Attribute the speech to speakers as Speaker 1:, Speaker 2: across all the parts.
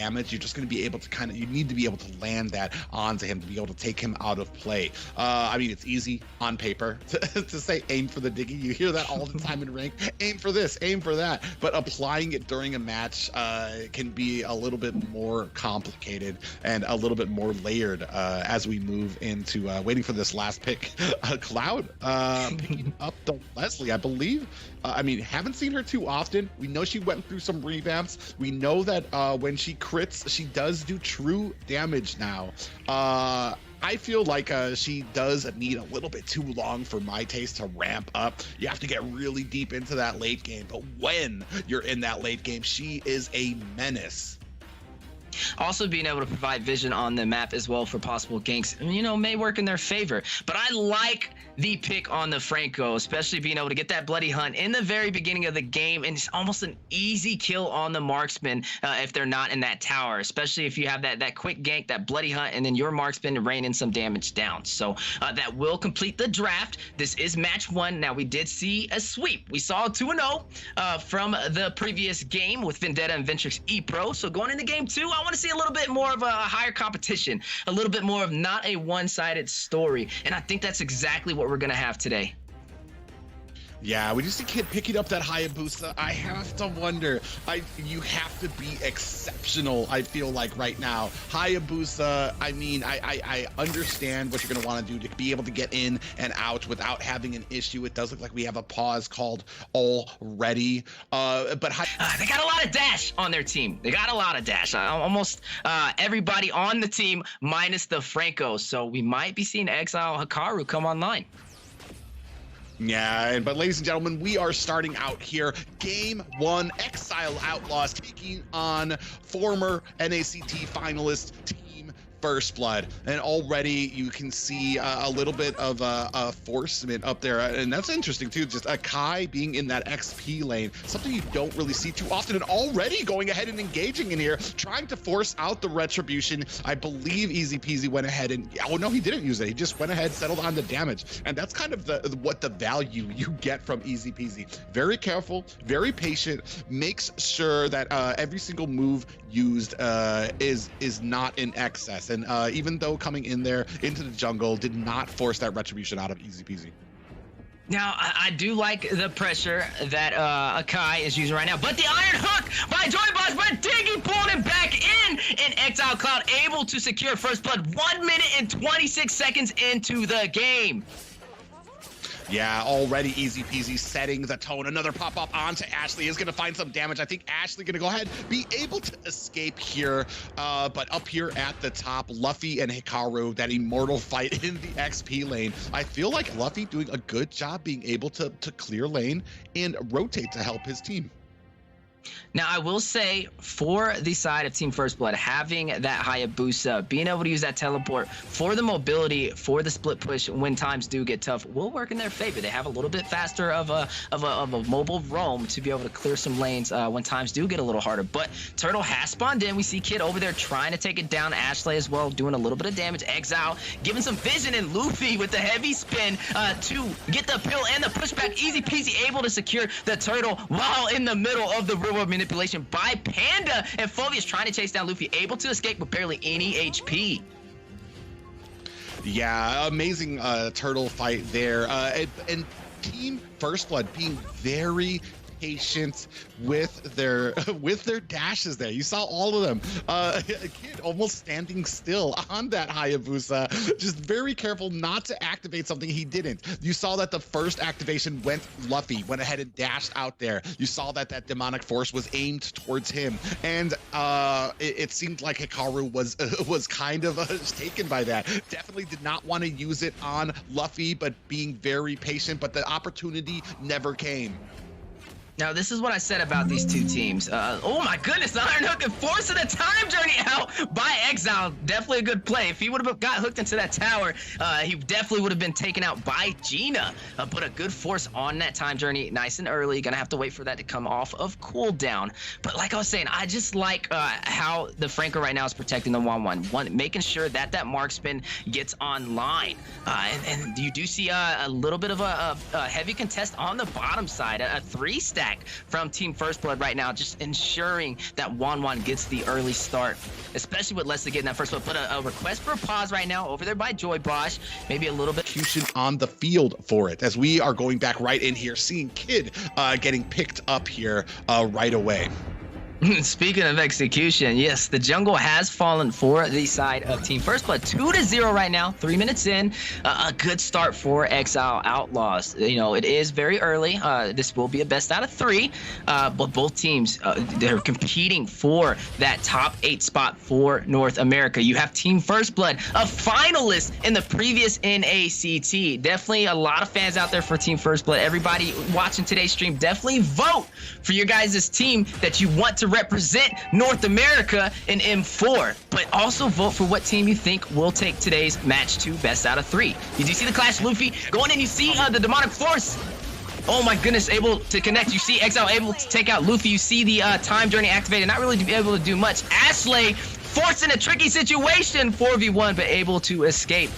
Speaker 1: damage, you're just going to be able to you need to be able to land that onto him to be able to take him out of play. I mean, it's easy on paper to say aim for the Diggy. You hear that all the time in rank. Aim for this, aim for that. But applying it during a match can be a little bit more complicated and a little bit more layered as we move into waiting for this last pick. Cloud picking up the Leslie, I believe. I mean, haven't seen her too often. We know she went through some revamps. We know that when she crits, she does do true damage now. I feel like she does need a little bit too long for my taste to ramp up. You have to get really deep into that late game, but when you're in that late game, she is a menace.
Speaker 2: Also being able to provide vision on the map as well for possible ganks, you know, may work in their favor. But I like the pick on the Franco, especially being able to get that bloody hunt in the very beginning of the game, and it's almost an easy kill on the marksman if they're not in that tower, especially if you have that quick gank, that bloody hunt, and then your marksman raining some damage down. So that will complete the draft. This is match 1. Now, we did see a sweep. We saw 2-0 from the previous game with Vendetta and Ventrix E-Pro. So going into game 2, I want to see a little bit more of a higher competition, a little bit more of not a one-sided story, and I think that's exactly what we're gonna have today.
Speaker 1: Yeah, we just see Kid picking up that Hayabusa. I have to wonder. You have to be exceptional, I feel like, right now. Hayabusa, I mean, I understand what you're going to want to do to be able to get in and out without having an issue. It does look like we have a pause called already. But
Speaker 2: they got a lot of dash on their team. They got a lot of dash. Almost everybody on the team minus the Franco. So we might be seeing Exile Hikaru come online.
Speaker 1: Yeah, but ladies and gentlemen, we are starting out here. Game 1, Exile Outlaws taking on former NACT finalist Team First Blood. And already you can see a little bit of forcement up there. And that's interesting too, just a Kai being in that XP lane, something you don't really see too often, and already going ahead and engaging in here, trying to force out the retribution. I believe Easy Peasy went ahead and, oh no, he didn't use it. He just went ahead, settled on the damage. And that's kind of what the value you get from Easy Peasy. Very careful, very patient, makes sure that every single move used is not in excess. And even though coming in there into the jungle did not force that retribution out of Easy Peasy.
Speaker 2: Now, I do like the pressure that Akai is using right now, but the Iron Hook by Joy Boss, but Diggy pulled him back in, and Exile Cloud able to secure First Blood 1 minute and 26 seconds into the game.
Speaker 1: Yeah, already Easy Peasy setting the tone. Another pop-up onto Ashley is going to find some damage. I think Ashley going to go ahead, be able to escape here. But up here at the top, Luffy and Hikaru, that immortal fight in the XP lane. I feel like Luffy doing a good job being able to clear lane and rotate to help his team.
Speaker 2: Now, I will say, for the side of Team First Blood, having that Hayabusa, being able to use that teleport for the mobility, for the split push when times do get tough, will work in their favor. They have a little bit faster of a mobile roam to be able to clear some lanes when times do get a little harder. But Turtle has spawned in. We see Kid over there trying to take it down. Ashley as well, doing a little bit of damage. Exile giving some vision, and Luffy with the heavy spin to get the pill and the pushback. Easy Peasy able to secure the Turtle while in the middle of the river manipulation by Panda, and Phobia's trying to chase down Luffy, able to escape with barely any HP.
Speaker 1: Yeah, amazing turtle fight there. And Team First Blood being very patient with their dashes there. You saw all of them. Kid almost standing still on that Hayabusa, just very careful not to activate something he didn't. You saw that the first activation went ahead and dashed out there. You saw that demonic force was aimed towards him, and it seemed like Hikaru was kind of taken by that. Definitely did not want to use it on Luffy, but being very patient, but the opportunity never came.
Speaker 2: Now, this is what I said about these two teams. Oh my goodness, the Iron Hook and forcing the time journey out by Exile. Definitely a good play. If he would have got hooked into that tower, he definitely would have been taken out by Gina. But a good force on that time journey, nice and early. Gonna have to wait for that to come off of cooldown. But like I was saying, I just like how the Franco right now is protecting the 1-1, making sure that marksman gets online. And you do see a little bit of a heavy contest on the bottom side, a 3-stack. attack from Team First Blood right now, just ensuring that Wan gets the early start, especially with Leslie getting that first blood. But a request for a pause right now over there by Joy Bosch, maybe a little bit
Speaker 1: on the field for it, as we are going back right in here, seeing Kid getting picked up here right away.
Speaker 2: Speaking of execution, yes, the jungle has fallen for the side of Team First Blood. 2-0 right now, 3 minutes in. A good start for Exile Outlaws. You know, it is very early. This will be a best out of 3, but both teams, they're competing for that top 8 spot for North America. You have Team First Blood, a finalist in the previous NACT. Definitely a lot of fans out there for Team First Blood. Everybody watching today's stream, definitely vote for your guys' team that you want to represent North America in M4, but also vote for what team you think will take today's match to best out of 3. You do see the Clash Luffy going in, you see the Demonic Force. Oh my goodness, able to connect. You see Exile able to take out Luffy. You see the time journey activated, not really able to do much. Ashley forced in a tricky situation, 4v1, but able to escape.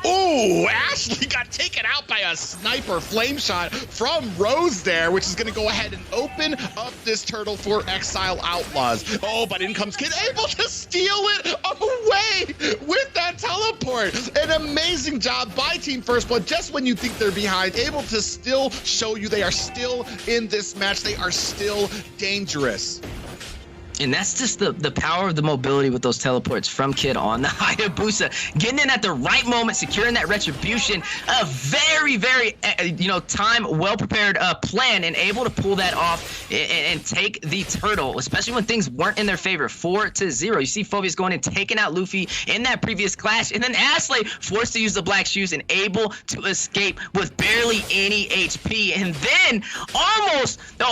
Speaker 1: Oh, Ashley got taken out by a sniper flame shot from Rose there, which is going to go ahead and open up this turtle for Exile Outlaws. Oh, but in comes Kid, able to steal it away with that teleport. An amazing job by Team First Blood, just when you think they're behind, able to still show you they are still in this match. They are still dangerous.
Speaker 2: And that's just the power of the mobility with those teleports from Kid on the Hayabusa. Getting in at the right moment, securing that retribution. A very, very, time well-prepared plan, and able to pull that off and take the turtle, especially when things weren't in their favor. 4-0. You see Phobius going and taking out Luffy in that previous clash. And then Ashley forced to use the black shoes and able to escape with barely any HP. And then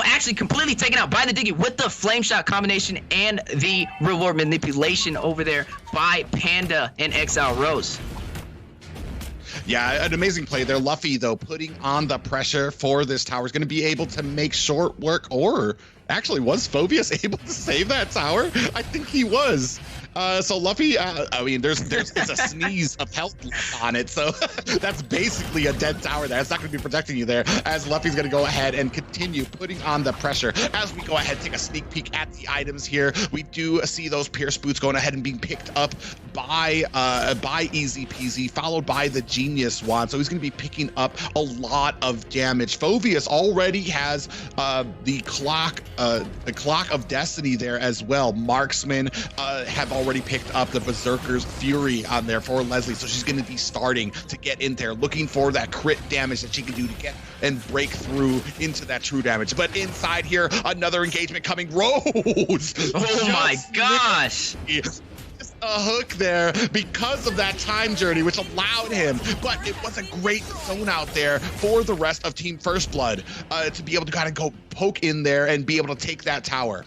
Speaker 2: actually completely taken out by the Diggy with the flame shot combination and the reward manipulation over there by Panda and Exile Rose.
Speaker 1: Yeah, an amazing play there. Luffy, though, putting on the pressure for this tower, is going to be able to make short work. Or actually, was Phobius able to save that tower? I think he was. So Luffy, I mean, there's it's a sneeze of health left on it, so that's basically a dead tower there. It's not going to be protecting you there, as Luffy's going to go ahead and continue putting on the pressure. As we go ahead, take a sneak peek at the items here, we do see those Pierce boots going ahead and being picked up by Easy Peasy, followed by the Genius Wand. So he's going to be picking up a lot of damage. Phobius already has the clock of destiny there as well. Marksman have already picked up the Berserker's Fury on there for Leslie, so she's going to be starting to get in there, looking for that crit damage that she can do to get and break through into that true damage. But inside here, another engagement coming. Rose!
Speaker 2: Oh my gosh!
Speaker 1: A hook there because of that time journey, which allowed him, but it was a great zone out there for the rest of Team First Blood to be able to kind of go poke in there and be able to take that tower.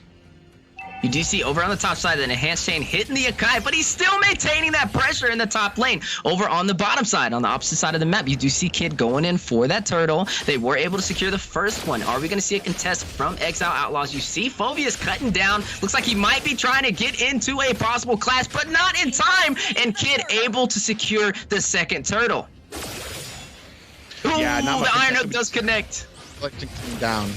Speaker 2: You do see over on the top side, an enhanced chain hitting the Akai, but he's still maintaining that pressure in the top lane. Over on the bottom side, on the opposite side of the map, you do see Kid going in for that turtle. They were able to secure the first one. Are we going to see a contest from Exile Outlaws? You see Phobius cutting down. Looks like he might be trying to get into a possible clash, but not in time. And Kid able to secure the second turtle.
Speaker 1: Yeah,
Speaker 2: the Iron Hook does connect.
Speaker 1: Down.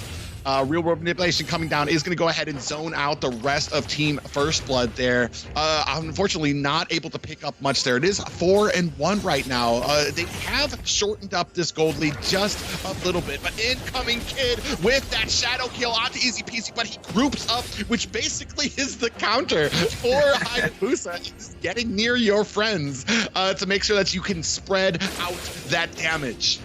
Speaker 1: Real world manipulation coming down is going to go ahead and zone out the rest of Team First Blood there. Unfortunately, not able to pick up much there. It is 4-1 right now. They have shortened up this gold lead just a little bit, but incoming Kid with that shadow kill onto Easy Peasy, but he groups up, which basically is the counter for Hayabusa. It's getting near your friends to make sure that you can spread out that damage.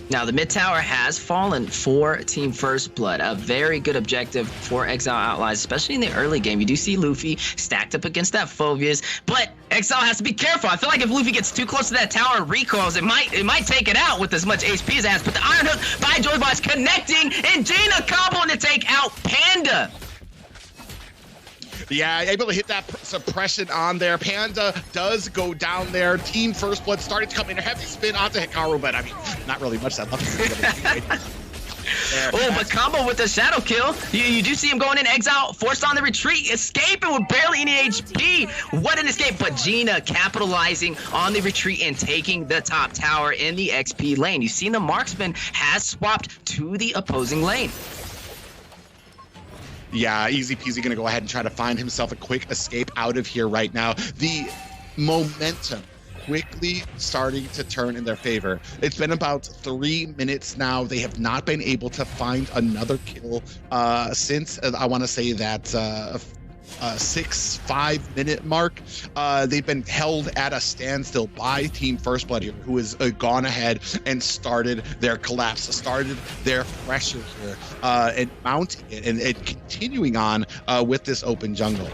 Speaker 2: Now, the mid tower has fallen for Team First Blood. A very good objective for Exile Outlaws, especially in the early game. You do see Luffy stacked up against that Phobius, but Exile has to be careful. I feel like if Luffy gets too close to that tower and recoils, it might take it out with as much HP as it has. But the Iron Hook by Joybox connecting, and Jaina comboing to take out Panda.
Speaker 1: Yeah, able to hit that suppression on there. Panda does go down there. Team First Blood starting to come in. A heavy spin onto Hikaru, but I mean, not really much that left. there.
Speaker 2: Oh, but combo with the shadow kill. You do see him going in. Exile forced on the retreat, escaping with barely any HP. What an escape. But Gina capitalizing on the retreat and taking the top tower in the XP lane. You've seen the marksman has swapped to the opposing lane.
Speaker 1: Yeah, easy peasy gonna go ahead and try to find himself a quick escape out of here right now. The momentum quickly starting to turn in their favor. It's been about 3 minutes now. They have not been able to find another kill since I want to say that 6-5 minute mark. They've been held at a standstill by Team First Blood here, who has gone ahead and started their collapse, started their pressure here, and mounting it and continuing on with this open jungle.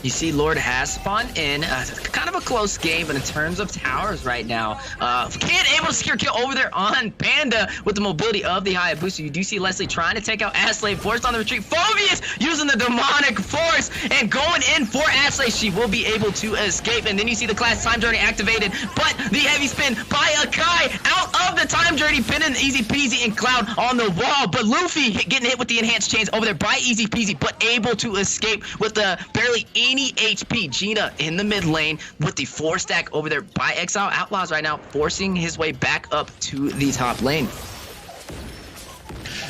Speaker 2: You see Lord has spawned in, kind of a close game, but in terms of towers right now, Kid able to secure kill over there on Panda with the mobility of the Hayabusa. You do see Leslie trying to take out Ashley, forced on the retreat. Phobius using the demonic force and going in for Ashley. She will be able to escape, and then you see the class time journey activated, but the heavy spin by Akai out of the time journey, pinning Easy Peasy and Cloud on the wall, but Luffy getting hit with the enhanced chains over there by Easy Peasy, but able to escape with the barely any HP. Gina in the mid lane with the 4-stack over there by Exile. Outlaws right now forcing his way back up to the top lane.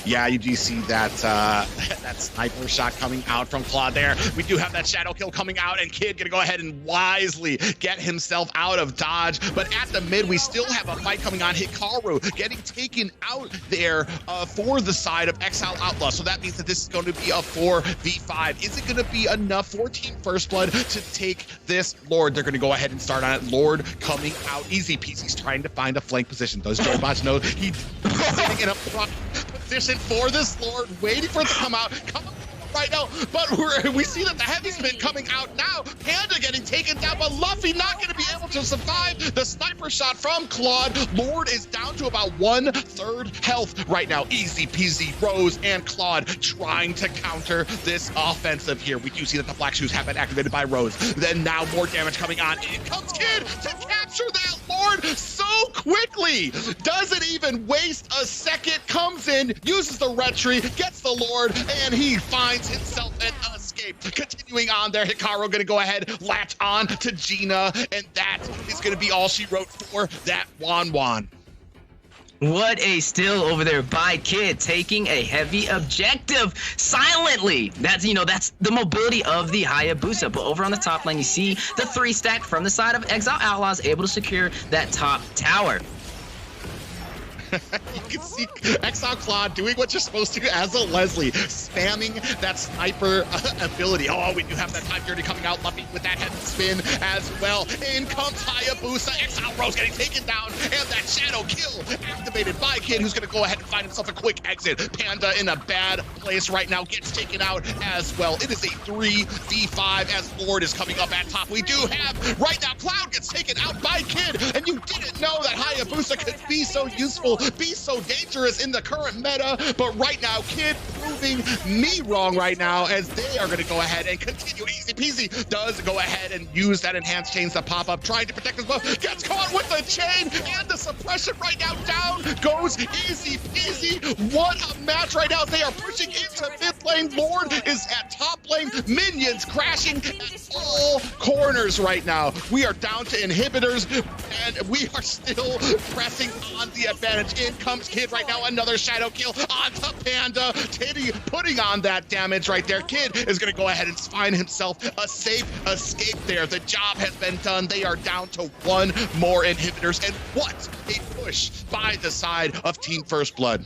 Speaker 1: Yeah, you do see that that sniper shot coming out from Claude there. We do have that shadow kill coming out, and Kid gonna go ahead and wisely get himself out of dodge. But at the mid, we still have a fight coming on. Hikaru getting taken out there for the side of Exile Outlaw. So that means that this is going to be a 4v5. Is it going to be enough for Team First Blood to take this Lord? They're going to go ahead and start on it. Lord coming out. Easy Peasy's trying to find a flank position. Those Joybots know he's sitting in a front position for this Lord, waiting for it to come out. Come on right now, but we see that the heavy spin coming out now. Panda getting taken down, but Luffy not going to be able to survive the sniper shot from Claude. Lord is down to about 1/3 health right now. Easy Peasy, Rose, and Claude trying to counter this offensive here. We do see that the Black Shoes have been activated by Rose. Then now more damage coming on. In comes Kid to capture that Lord so quickly. Doesn't even waste a second. Comes in, uses the retry, gets the Lord, and he finds himself an escape. Continuing on there, Hikaru gonna go ahead, latch on to Gina, and that is gonna be all she wrote for that Wan.
Speaker 2: What a steal over there by Kid, taking a heavy objective silently. That's the mobility of the Hayabusa. But over on the top lane, you see the 3-stack from the side of Exile Outlaws, able to secure that top tower.
Speaker 1: You can see Exile Claude doing what you're supposed to as a Leslie, spamming that sniper ability. Oh, we do have that time journey coming out. Luffy with that head spin as well. In comes Hayabusa. Exile Rose getting taken down, and that shadow kill activated by Kid, who's going to go ahead and find himself a quick exit. Panda in a bad place right now, gets taken out as well. It is a 3v5 as Lord is coming up at top. We do have right now Cloud gets taken out by Kid, and you didn't know that Hayabusa could be so useful, be so dangerous in the current meta, but right now Kid proving me wrong right now, as they are going to go ahead and continue. Easy Peasy does go ahead and use that enhanced chains to pop up, trying to protect his buff, gets caught with the chain and the suppression right now. Down goes Easy Peasy. What a match right now. They are pushing into mid lane. Lord is at top lane. Minions crashing at all corners right now. We are down to inhibitors, and we are still pressing on the advantage. In comes Kid right now, another shadow kill onto Panda. Titty putting on that damage right there. Kid is going to go ahead and find himself a safe escape there. The job has been done. They are down to 1 more inhibitors, and what a push by the side of Team First Blood.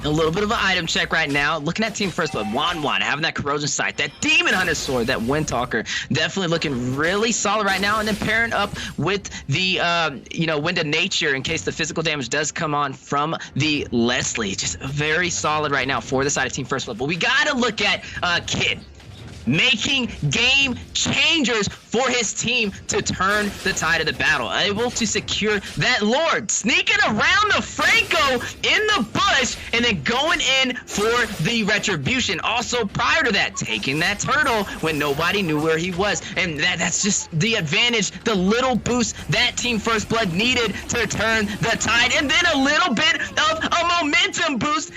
Speaker 2: A little bit of an item check right now. Looking at Team First Blood, Wan having that corrosion sight, that Demon Hunter sword, that Windtalker, definitely looking really solid right now. And then pairing up with the Wind of Nature in case the physical damage does come on from the Leslie. Just very solid right now for the side of Team First Blood. But we gotta look at Kid making game changers for his team to turn the tide of the battle. Able to secure that Lord, sneaking around the Franco in the bush, and then going in for the retribution. Also, prior to that, taking that turtle when nobody knew where he was. And that's just the advantage, the little boost that Team First Blood needed to turn the tide. And then a little bit of a momentum boost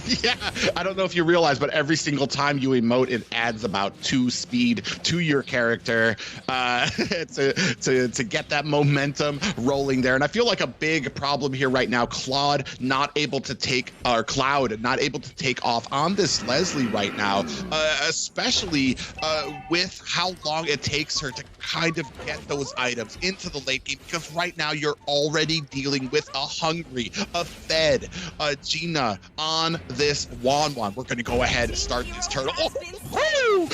Speaker 1: Yeah, I don't know if you realize, but every single time you emote, it adds about 2 speed to your character to get that momentum rolling there. And I feel like a big problem here right now, Cloud not able to take off on this Leslie right now, especially with how long it takes her to kind of get those items into the late game, because right now you're already dealing with a hungry, a fed Gina on this Wan. We're going to go ahead and start this turtle. Oh,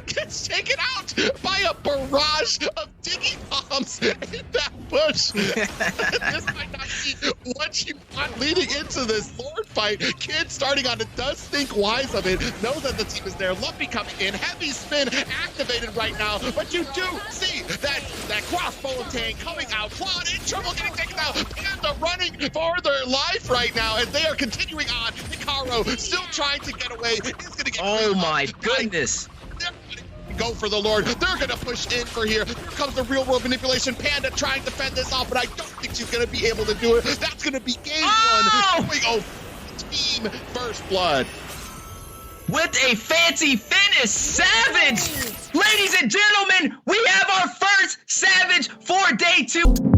Speaker 1: gets taken out by a barrage of diggy bombs in that bush. This might not be what you want leading into this Lord fight. Kid starting on it does think wise of it, knows that the team is there. Lumpy coming in, heavy spin activated right now, but you do see that crossbow tank coming out. Cloud in trouble, getting taken out. Panda running for their life right now as they are continuing on. Hikaru still trying to get away. He's going to get
Speaker 2: oh my goodness.
Speaker 1: They're gonna go for the Lord. They're gonna push in for here. Here comes the real world manipulation. Panda trying to fend this off, but I don't think she's gonna be able to do it. That's gonna be game one. We go team first blood.
Speaker 2: With a fancy finish, Savage! Ladies and gentlemen, we have our first Savage for day 2.